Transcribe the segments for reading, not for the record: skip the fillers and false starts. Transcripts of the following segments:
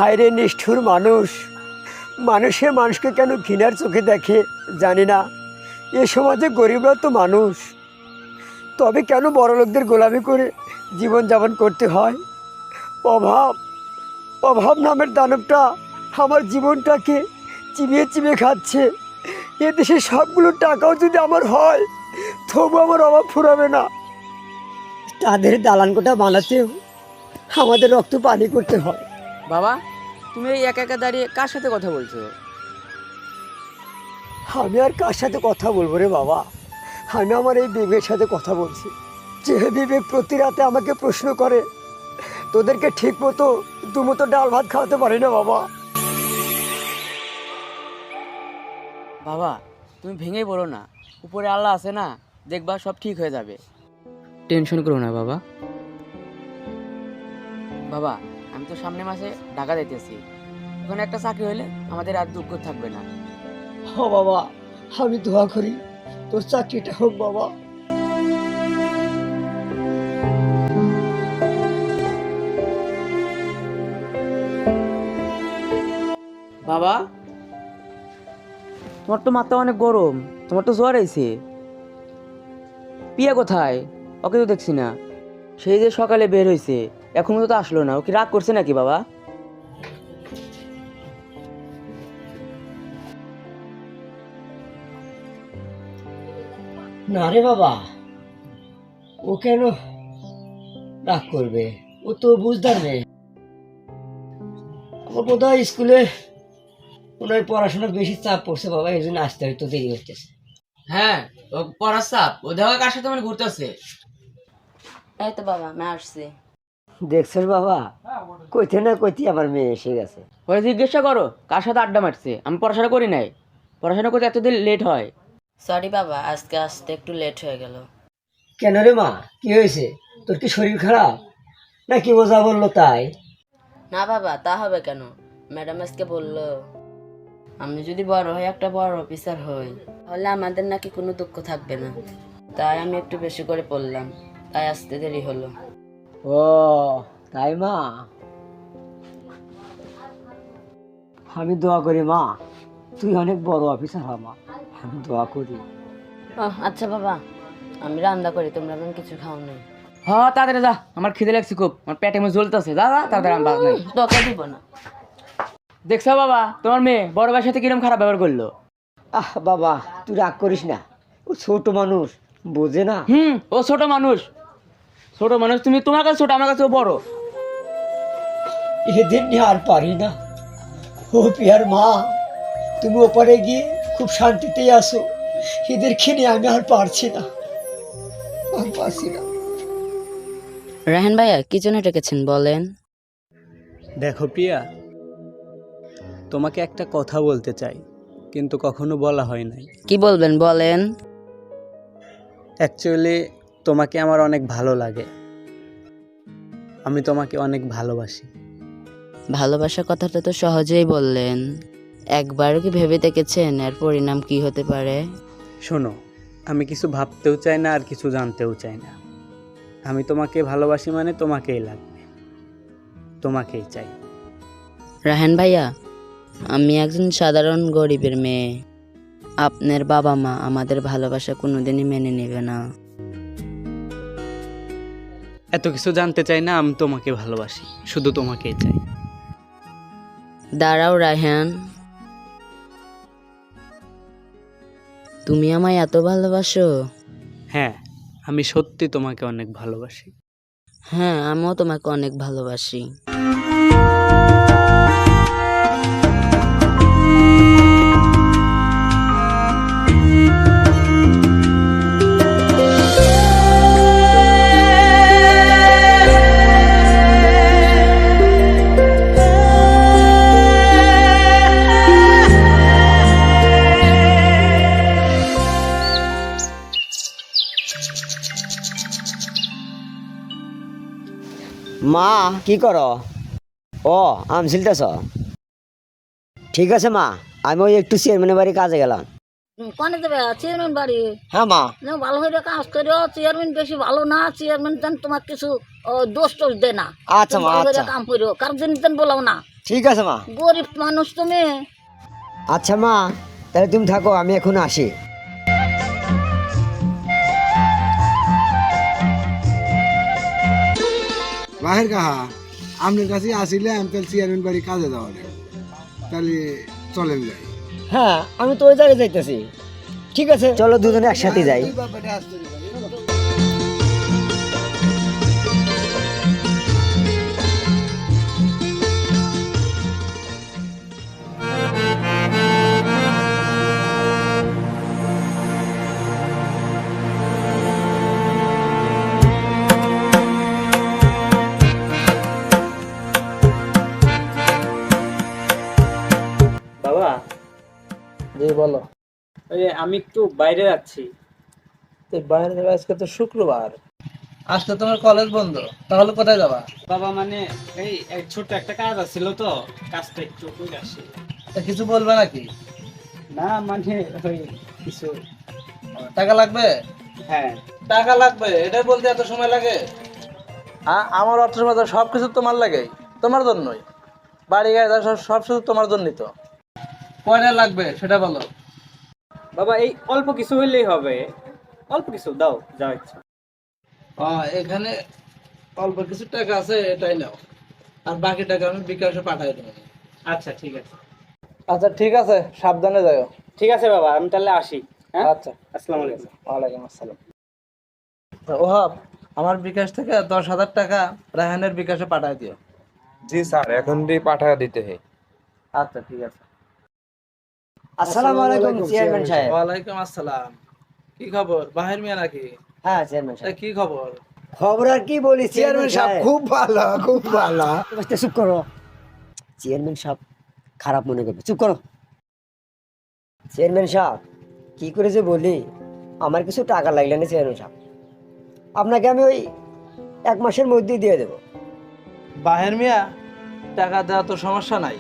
হায় রে নিষ্ঠুর মানুষ, মানুষে মানুষকে কেন ঘৃণার চোখে দেখে জানি না। এ সমাজে গরিবরা তো মানুষ, তবে কেন বড়লোকদের গোলামি করে জীবনযাপন করতে হয়? অভাব, অভাব নামের দানবটা আমার জীবনটাকে চিবিয়ে চিবিয়ে খাচ্ছে। এ দেশে সবগুলো টাকাও যদি আমার হয়, তবু আমার অভাব ফুরাবে না। তাদের দালানকোটা বানাতেও আমাদের রক্ত পানি করতে হয়। বাবা, তুমি এই একা একা দাঁড়িয়ে কার সাথে কথা বলছো? আমি আর কার সাথে কথা বলবো রে বাবা? আমি আমার এই বিবেকের সাথে কথা বলছি। যে বিবেক প্রতি রাতে আমাকে প্রশ্ন করে, তোদেরকে ঠিক মতো দুমতো ডাল ভাত খাওয়াতে পারি না বাবা। বাবা, তুমি ভেঙে পড়ো না, উপরে আল্লাহ আছে না, দেখবা সব ঠিক হয়ে যাবে। টেনশন করো না বাবা। বাবা, আমি তো সামনের মাসে ঢাকা যাইতেছি, ওখানে একটা চাকরি হলে আমাদের আর দুঃখ থাকবে না। হ বাবা, আমি দোয়া করি তোর চাকরিটা হোক বাবা। বাবা, তোমার তো মাথা অনেক গরম, তোমার তো জ্বর আইছে। পিয়া কোথায়? ওকে তো দেখছি না। সেই যে সকালে বের হয়েছে, এখনো তো আসলো না। ও কি রাগ করছে নাকি বাবা? না রে বাবা, ও কেন রাগ করবে? ও তো বুঝদার মেয়ে। আমার বোধ হয় স্কুলে ওনার পড়াশোনার বেশি চাপ পড়ছে বাবা, এই জন্য আসতে হয়তো দেরি হচ্ছে। হ্যাঁ, ও পড়ার চাপ। ও দেখা কার সাথে মানে ঘুরতেছে। এই তো বাবা, আমি আসছি। দেখছিস বাবা, কইতে না কইতে আমার মেয়ে এসে গেছে। ওরা জিজ্ঞাসা করো কার সাথে আড্ডা মারছে। আমি পড়াশোনা করি নাই, পড়াশোনা করতে এতদিন লেট হয়। সরি বাবা, আজকে আসতে একটু লেট হয়ে গেল। কেন রে মা, কি হয়েছে? তোর কি শরীর খারাপ নাকি বোঝা বললো তাই? না বাবা, তা হবে কেন? ম্যাডাম আজকে বললো আমি যদি বড় হয়ে একটা বড় অফিসার হই, তাহলে আমাদের নাকি কোনো দুঃখ থাকবে না। তাই আমি একটু বেশি করে পড়লাম, তাই আসতে দেরি হলো। ও তাই মা, আমি দোয়া করি মা তুই অনেক বড় অফিসার হ মা, আমি দোয়া করি। ও আচ্ছা বাবা, আমি রান্না করি, তোমরা এখন কিছু খাও নাই। হ্যাঁ তাড়াতাড়ি যা, আমার খিদে লাগছে খুব, আমার পেটে মধ্যে জ্বলতেছে। যা যা তাড়াতাড়ি, আমি ভাত নাই। তোকে দিব না। দেখছো বাবা, তোমার মেয়ে বড় ভাইয়ের সাথে কিরম খারাপ ব্যবহার করলো। আহ বাবা, তুই রাগ করিস না, ও ছোট মানুষ, বোঝে না। ও ছোট মানুষ, ছোট মানুষ। তুমি তোমার কাছে ছোট, আমার কাছে বড়। এদের নিয়ে আর পারি না। ও পিয়ার মা, তুমি ওপারে গিয়ে খুব শান্তিতেই আসো, এদেরকে নিয়ে আমি আর পারছি না, আর পারছি না। রাহান ভাইয়া কি জন্য ডেকেছেন বলেন? দেখো প্রিয়া, তোমাকে একটা কথা বলতে চাই, কিন্তু কখনো বলা হয় নাই। কি বলবেন বলেন। অ্যাকচুয়ালি তোমাকে আমার অনেক ভালো লাগে, আমি তোমাকে অনেক ভালোবাসি। ভালোবাসার কথাটা তো সহজেই বললেন, একবারও কি ভেবে দেখেছেন এর পরিণাম কি হতে পারে? শোনো, আমি কিছু ভাবতেও চাই না আর কিছু জানতেও চাই না। আমি তোমাকে ভালোবাসি, মানে তোমাকেই লাগবে, তোমাকেই চাই। রাহান ভাইয়া, আমি একজন সাধারণ গরিবের মেয়ে। আপনার বাবা মা আমাদের ভালোবাসা কোনোদিনই মেনে নেবে না। এত কিছু জানতে চাই না, আমি তোমাকে ভালোবাসি, শুধু তোমাকেই চাই। দাঁড়াও রায়হান, তুমি আমায় এত ভালোবাসো? হ্যাঁ, আমি সত্যি তোমাকে অনেক ভালোবাসি। হ্যাঁ, আমিও তোমাকে অনেক ভালোবাসি। মা কি করো? ও আম ছিলতেছ? ঠিক আছে মা, আমি ওই একটু চেয়ারম্যানের বাড়ি কাজে গেলাম। কোনে যাবে চেয়ারম্যান বাড়ি? হ্যাঁ মা। না, ভালো হয়ে কাজ করো। চেয়ারম্যান বেশি ভালো না, চেয়ারম্যান যেন তোমার কিছু দোষ টোষ দে না। আচ্ছা মা, ভালো হয়ে আচ্ছা কাম করো, কারোর জন্য যেন বলাও না। ঠিক আছে মা। গরিব মানুষ তুমি। আচ্ছা মা, তাহলে তুমি থাকো, আমি এখন আসি। বাহির কাহা আপনার কাছে আসিলে আমি তাহলে চেয়ারম্যান বাড়ি কাজে যাওয়া যাবে, তাহলে চলেন যাই। হ্যাঁ, আমি তো ওই জায়গায় যাইতেছি। ঠিক আছে, চলো দুজনে একসাথে যাই। বাবা, জি বলো। ওই আমি একটু বাইরে যাচ্ছি। বাইরে যাবে, আজকে তো শুক্রবার। আজকে তোমার কলেজ বন্ধ, তাহলে কোথায় যাবা? বাবা মানে এই ছোট একটা কাজ আছিল তো, কাজটা একটু করে আসি। তা কিছু বলবে নাকি? না মানে ওই কিছু। টাকা লাগবে? হ্যাঁ। টাকা লাগবে এটা বলতে এত সময় লাগে? আমার অর্থ সময় সব কিছু তোমার লাগে, তোমার জন্যই। বাড়ি গাড়ি সব শুধু তোমার জন্যই তো। কয়টা লাগবে সেটা বলো। বাবা এই অল্প কিছু হইলেই হবে, অল্প কিছু দাও, যা ইচ্ছা। এখানে অল্প কিছু টাকা আছে, এটাই নাও, আর বাকি টাকা আমি বিকাশে পাঠাই দেবো। আচ্ছা ঠিক আছে। আচ্ছা ঠিক আছে, সাবধানে যাও। ঠিক আছে বাবা, আমি তাহলে আসি। হ্যাঁ, আচ্ছা, আসসালামু আলাইকুম। ওয়ালাইকুম আসসালাম। ওহাব, আমার বিকাশ থেকে 10,000 টাকা রায়হানের বিকাশে পাঠাই দিও। জি স্যার, এখন পাঠা দিতে হয়। আচ্ছা ঠিক আছে। আসসালামু আলাইকুম চেয়ারম্যান সাহেব। ওয়ালাইকুম আসসালাম। কি খবর, বাহির মিয়া নাকি? হ্যাঁ চেয়ারম্যান তা সাহেব। কি খবর? খবর আর কি বলি চেয়ারম্যান সাহেব খুব ভালো, খুব ভালো। চুপ করো। চেয়ারম্যান সাহেব খারাপ মনে করবে, চুপ করো। চেয়ারম্যান সাহেব কি করে যে বলি, আমার কিছু টাকা লাগলে না চেয়ারম্যান সাহেব, আপনাকে আমি ওই 1 মাসের মধ্যেই দিয়ে দেবো। বাহির মিয়া, টাকা দেওয়া তো সমস্যা নাই,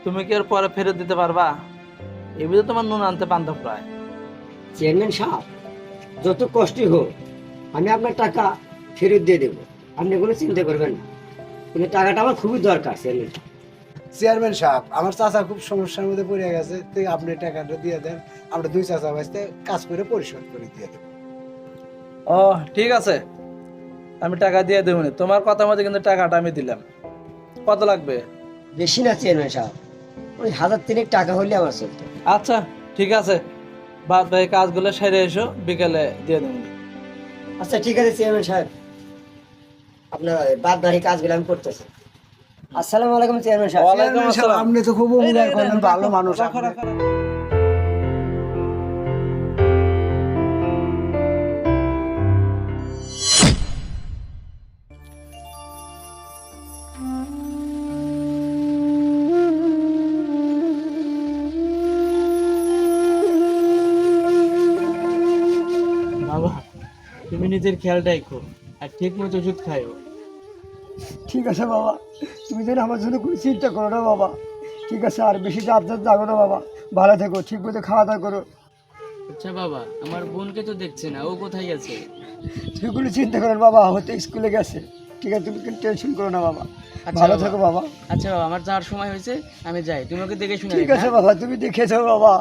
তুমি কি আর পরে ফেরত দিতে পারবা? এমনি তোমার নুন আনতে পান্তা প্রায়। চেয়ারম্যান সাহেব যত কষ্টই হোক আমি আপনার টাকা ফেরত দিয়ে দেবো, আপনি কোনো চিন্তা করবেন না, কিন্তু টাকাটা আমার খুবই দরকার চেয়ারম্যান সাহেব। চেয়ারম্যান সাহেব, আমার চাচা খুব সমস্যার মধ্যে পড়ে গেছে, তুই আপনি টাকাটা দিয়ে দেন, আমরা 2 চাচা ভাইতে কাজ করে পরিশোধ করে দিয়ে দেবো। ও ঠিক আছে, আমি টাকা দিয়ে দেবো। তোমার কথা মতো কিন্তু টাকাটা আমি দিলাম। কত লাগবে? বেশি না চেয়ারম্যান সাহেব, ওই 1,000 টাকা হলে আমার চলতো। আচ্ছা ঠিক আছে, বাদ বাকি কাজগুলো সেরে এসো, বিকেলে দিয়ে দেবো। আচ্ছা ঠিক আছে চেয়ারম্যান সাহেব, আপনার বাদ বাকি কাজগুলো আমি করতেছি। আসসালামু আলাইকুম চেয়ারম্যান সাহেব। ওয়ালাইকুম চেয়ারম্যান সাহেব, আসসালাম। আপনি তো খুব উপকার করলেন, ভালো মানুষ রাখো, আপনি। রাখো, রাখো। বাবা, তুমি নিজের খেয়াল রাখো আর ঠিক মতো ওষুধ খাইও। ঠিক আছে বাবা, তুমি যেন আমার জন্য কোনো চিন্তা করো না বাবা। ঠিক আছে, আর বেশি রাত জাগো না বাবা, ভালো থেকো, ঠিক মতো খাওয়া দাওয়া করো। আচ্ছা বাবা, আমার বোনকে তো দেখছে না, ও কোথায় গেছে? তুমি কোনো চিন্তা করো না বাবা, হয়তো স্কুলে গেছে। ঠিক আছে, তুমি কোনো টেনশন করো না বাবা, আচ্ছা ভালো বাবা। থেকো বাবা। আচ্ছা বাবা, আমার যাওয়ার সময় হয়েছে, আমি যাই, তুমি ওকে দেখে শুনে ঠিক রেখো, আছে হ্যাঁ? বাবা, তুমি দেখে যাও বাবা।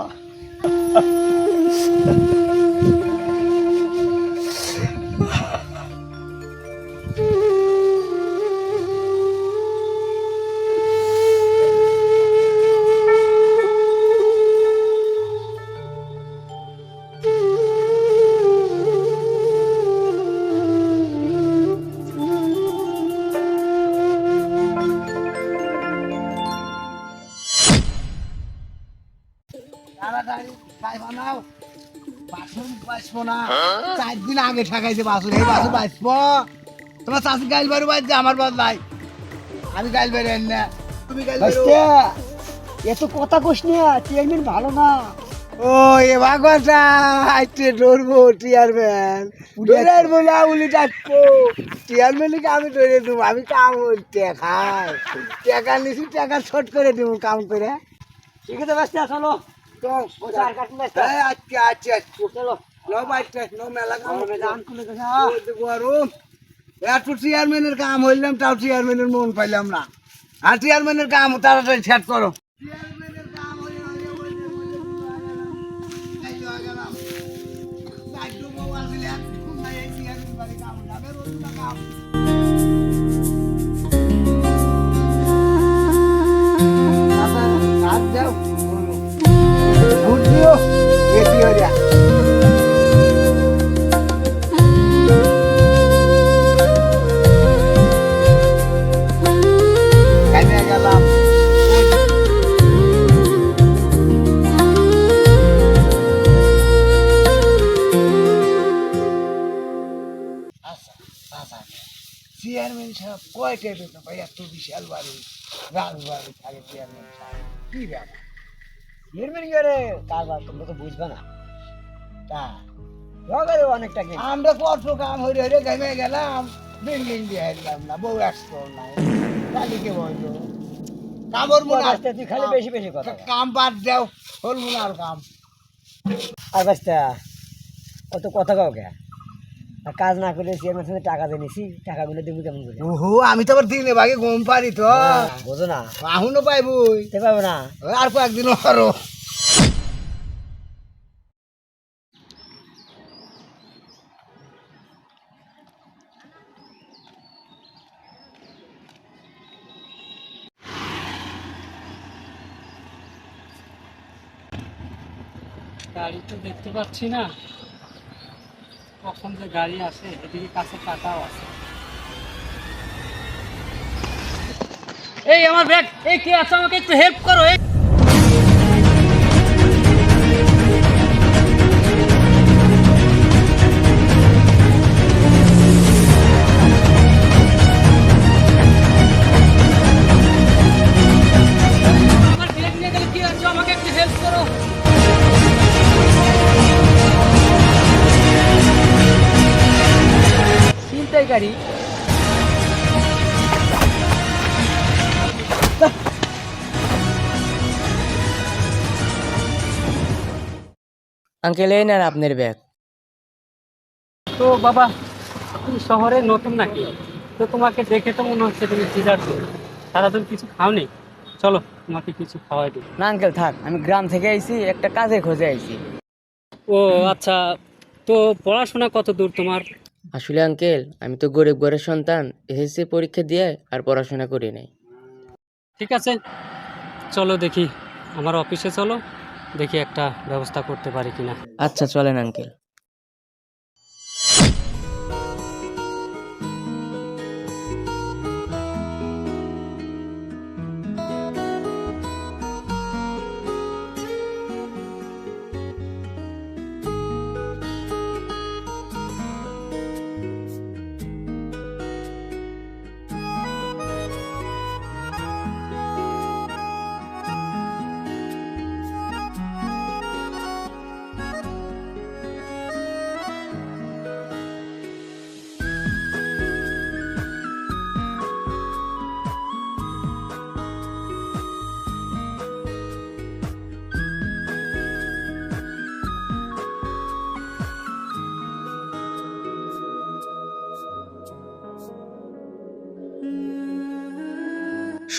বাসন বাঁচবো না, 4 দিন আগে ঠেকাইছে বাসন, এই বাসন বাঁচবো। তোমার চাষি গাইল বাড়ি বাজছে, আমার বাদ নাই, আমি গাইল বাড়ি আনি না, তুমি গাইল বাড়ি। এত কথা কোস না, চেয়ারম্যান ভালো না। ও এবার কথা আইতে ধরবো চেয়ারম্যান, ডরার বলে উলি ডাকবো চেয়ারম্যানকে, আমি ধরে দেবো, আমি কাম করতে খাই, টাকা নিছি, টাকা শর্ট করে দেবো কাম করে। ঠিক আছে বাচ্চা, চলো। আচ্ছা আচ্ছা, চলো। লো বাইতে লো, মেলা কাম যান কোনে গেছে? গরম, এত চেয়ারম্যানের কাম হইলাম, তাও চেয়ারম্যানের মন পাইলাম না। আর চেয়ারম্যানের কাম তাড়াতাড়ি সেট করো। গেলাম চেয়ারম্যান সাহেব কয়টা বেতন ভাই? এত বিশাল বাড়ি, রাজবাড়ি থাকে চেয়ারম্যান সাহেব, কি ব্যাপার? চেয়ারম্যান করে কারবার তোমরা তো বুঝবে না। তা রগারে অনেক টাকা আমরা কত কাম হইরে হইরে ঘেমে গেলাম, বিল্ডিং দিয়ে হারলাম না, বউ একশো নাই, কালিকে বললো কামড় মনে বাস্তা, তুই খালি বেশি বেশি কথা বল। কাম বাদ দাও, হল মনে আর কাম। আর বাস্তা অত কথা কাও কে? আর কাজ না করে চেয়ারম্যান সাথে টাকা দিয়ে নিছি, টাকাগুলো দেবো কেমন করে? ওহো, আমি তো আবার দিনে ভাগে ঘুম পারি তো, বোঝো না, এখনো পাইবই, দিতে পারবো না। আর কয়েকদিন আরো। গাড়ি তো দেখতে পাচ্ছি না, কখন যে গাড়ি আসে। এদিকে কাছে কাটাও আছে। এই আমার ব্যাগ, এই কে আছে? আমাকে একটু হেল্প করো। এই আমার ব্যাগ নিয়ে গেলে কি আছে? আমাকে একটু হেল্প করো। চিন্তাই গাড়ি। আঙ্কেল এই নেন আপনার ব্যাগ। তো বাবা, তুমি শহরে নতুন নাকি? তো তোমাকে দেখে তো মনে হচ্ছে তুমি ডিজার্ট সারাদিন কিছু খাওনি। চলো তোমাকে কিছু খাওয়াই দিই। না আঙ্কেল থাক, আমি গ্রাম থেকে আইছি, একটা কাজের খোঁজে আইছি। ও আচ্ছা, তো পড়াশোনা কত দূর তোমার? আসলে আঙ্কেল আমি তো গরিব ঘরের সন্তান, এসএসসি পরীক্ষা দিয়ে আর পড়াশোনা করি নাই। ঠিক আছে, চলো দেখি আমার অফিসে, চলো দেখি একটা ব্যবস্থা করতে পারি কিনা। আচ্ছা চলেন আঙ্কেল।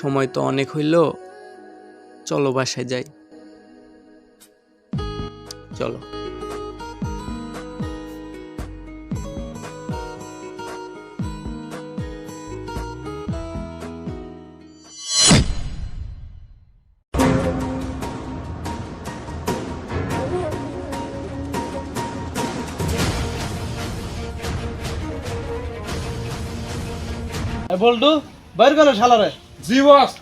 সময় তো অনেক হইল, চলো বাসায় যাই। চলো। বল্টু বাইর করো শালারে। জি বস।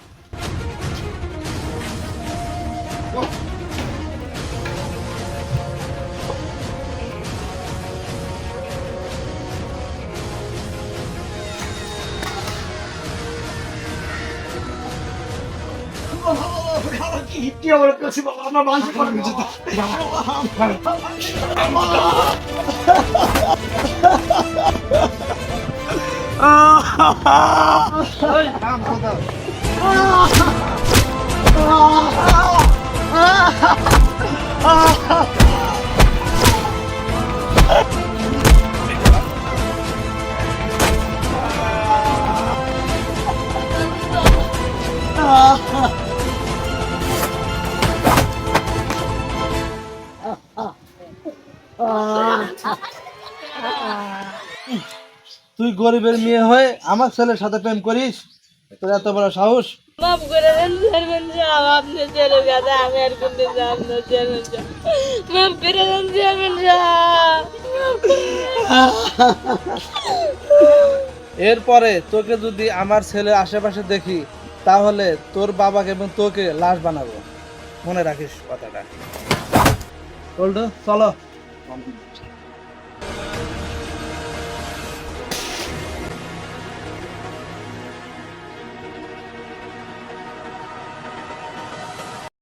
কি আমার কাছে বাবা, আমার মানুষ তুই গরিবের মেয়ে হয়ে আমার ছেলের সাথে প্রেম করিস? তোর এত বড় সাহস? মাফ করে দেন চেয়ারম্যান সাহেব, আপনি ছেলে কথা আমি আর করতে চাই না চেয়ারম্যান সাহেব, মাফ করে দেন চেয়ারম্যান সাহেব। এরপরে তোকে যদি আমার ছেলে আশেপাশে দেখি তাহলে তোর বাবাকে এবং তোকে লাশ বানাবো, মনে রাখিস কথাটা। বলতো চলো।